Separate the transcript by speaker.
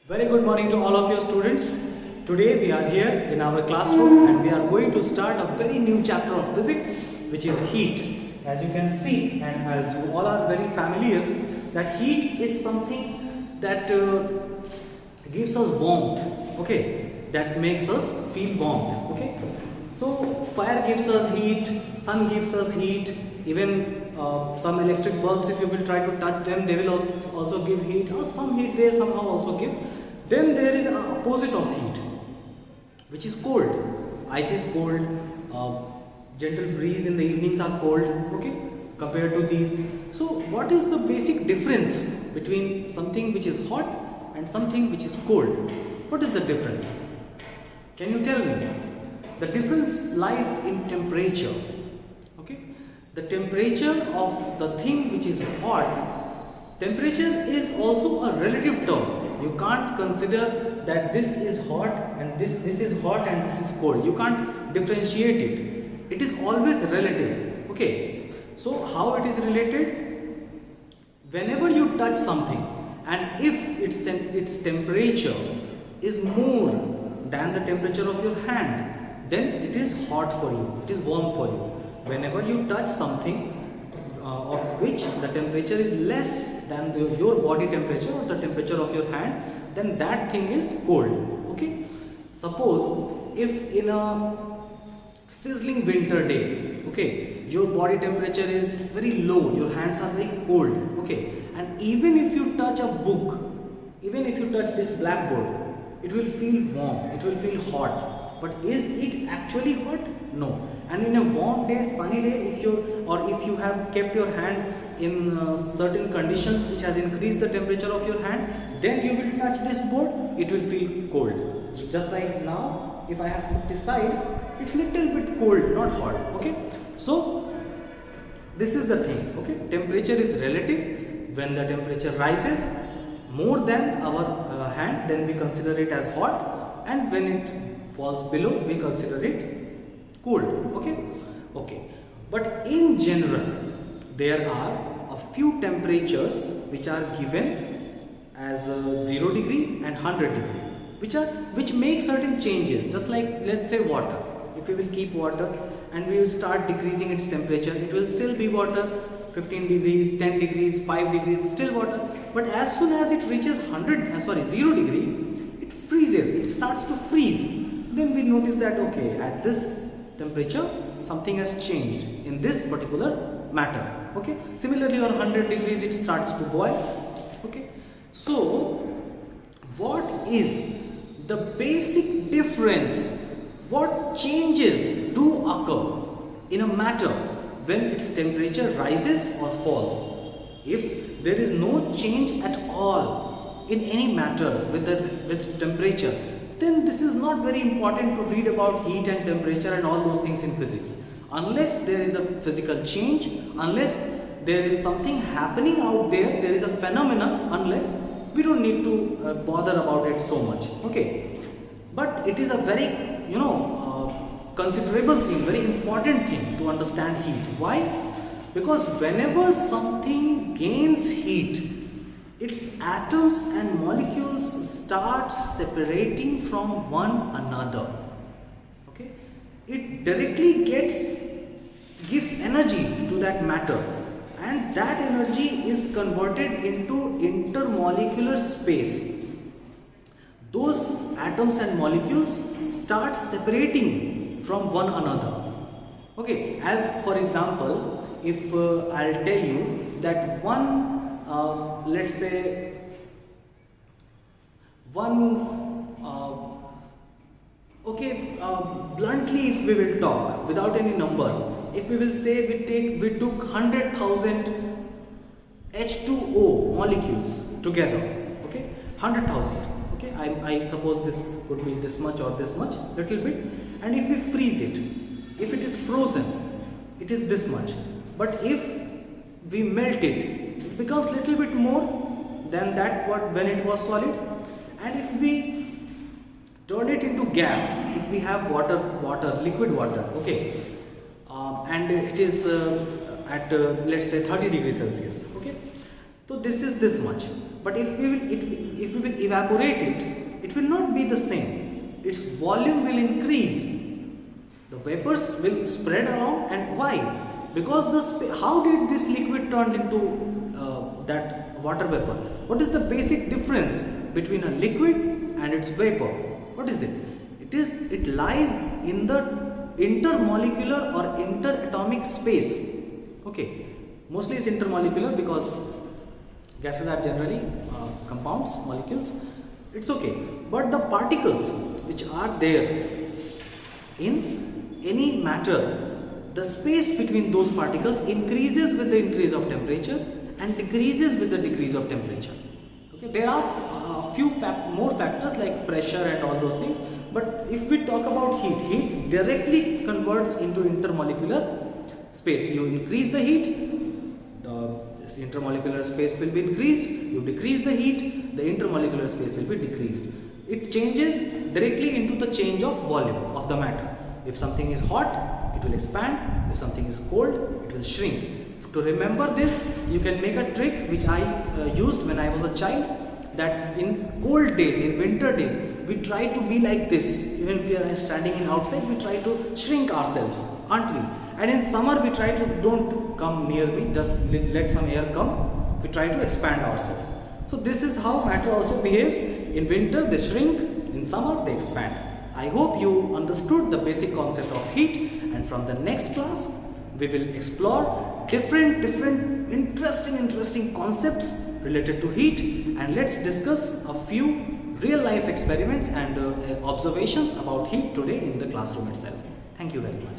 Speaker 1: Very good morning to all of your students. Today we are here in our classroom and we are going to start a very new chapter of physics, which is heat. As you can see and as you all are very familiar, that heat is something that gives us warmth, okay, that makes us feel warmth, okay. So fire gives us heat, sun gives us heat, even some electric bulbs, if you will try to touch them, they will also give heat, or some heat they somehow also give. Then there is an opposite of heat, which is cold. Ice is cold, gentle breeze in the evenings are cold, okay, compared to these. So what is the basic difference between something which is hot and something which is cold? What is the difference? Can you tell me? The difference lies in temperature, okay. The temperature of the thing which is hot, temperature is also a relative term. You can't consider that this is hot and this is hot and this is cold. You can't differentiate it. It is always relative, okay. So how it is related? Whenever you touch something and if its temperature is more than the temperature of your hand, then it is hot for you, it is warm for you. Whenever you touch something of which the temperature is less than your body temperature or the temperature of your hand, then that thing is cold, okay. Suppose if in a sizzling winter day, okay, your body temperature is very low, your hands are very cold, okay, and even if you touch a book, even if you touch this blackboard, it will feel warm, it will feel hot, but is it actually hot? No. And in a warm day, sunny day, if you have kept your hand in certain conditions which has increased the temperature of your hand, then you will touch this board, it will feel cold. Just like now, if I have put this side, it's little bit cold, not hot, okay. So this is the thing, okay. Temperature is relative. When the temperature rises more than our hand, then we consider it as hot, and when it falls below, we consider it cold, okay. But in general, there are a few temperatures which are given as 0 degree and 100 degree, which make certain changes. Just like, let's say, water. If we will keep water and we will start decreasing its temperature, it will still be water. 15 degrees, 10 degrees, 5 degrees, still water. But as soon as it reaches 0 degree, it freezes, it starts to freeze. Then we notice that, okay, at this temperature something has changed in this particular matter, okay. Similarly, on 100 degrees it starts to boil, okay. So what is the basic difference? What changes do occur in a matter when its temperature rises or falls? If there is no change at all in any matter with temperature, then this is not very important to read about heat and temperature and all those things in physics. Unless there is a physical change, unless there is something happening out there, there is a phenomenon, unless we don't need to bother about it so much, okay. But it is a very, considerable thing, very important thing to understand heat. Why? Because whenever something gains heat, its atoms and molecules start separating from one another, okay. It directly gives energy to that matter, and that energy is converted into intermolecular space. Those atoms and molecules start separating from one another, okay. As for example, if I'll tell you that let's say bluntly, if we will talk without any numbers, if we will say we took 100,000 H2O molecules together, okay, 100,000, okay, I suppose this could be this much or this much, little bit, and if we freeze it, if it is frozen, it is this much, but if we melt it becomes little bit more than that when it was solid. And if we turn it into gas, if we have liquid water, okay, and it is at let's say 30 degrees Celsius, okay, so this is this much. But if we will evaporate it, it will not be the same. Its volume will increase. The vapors will spread around. And why? Because how did this liquid turn into that water vapor? What is the basic difference between a liquid and its vapor? What is it? It lies in the intermolecular or interatomic space. Okay, mostly it's intermolecular because gases are generally compounds, molecules. It's okay, but the particles which are there in any matter, the space between those particles increases with the increase of temperature and decreases with the decrease of temperature. Okay, there are a few more factors like pressure and all those things, but if we talk about heat directly converts into intermolecular space. You increase the heat, the intermolecular space will be increased. You decrease the heat, the intermolecular space will be decreased. It changes directly into the change of volume of the matter. If something is hot, it will expand. If something is cold, it will shrink. To remember this, you can make a trick which I used when I was a child, that in cold days, in winter days, we try to be like this. Even if we are standing in outside, we try to shrink ourselves, aren't we? And in summer, we try to don't come near me, just let some air come. We try to expand ourselves. So this is how matter also behaves. In winter, they shrink. In summer, they expand. I hope you understood the basic concept of heat, and from the next class, we will explore different interesting concepts related to heat, and let's discuss a few real life experiments and observations about heat today in the classroom itself. Thank you very much.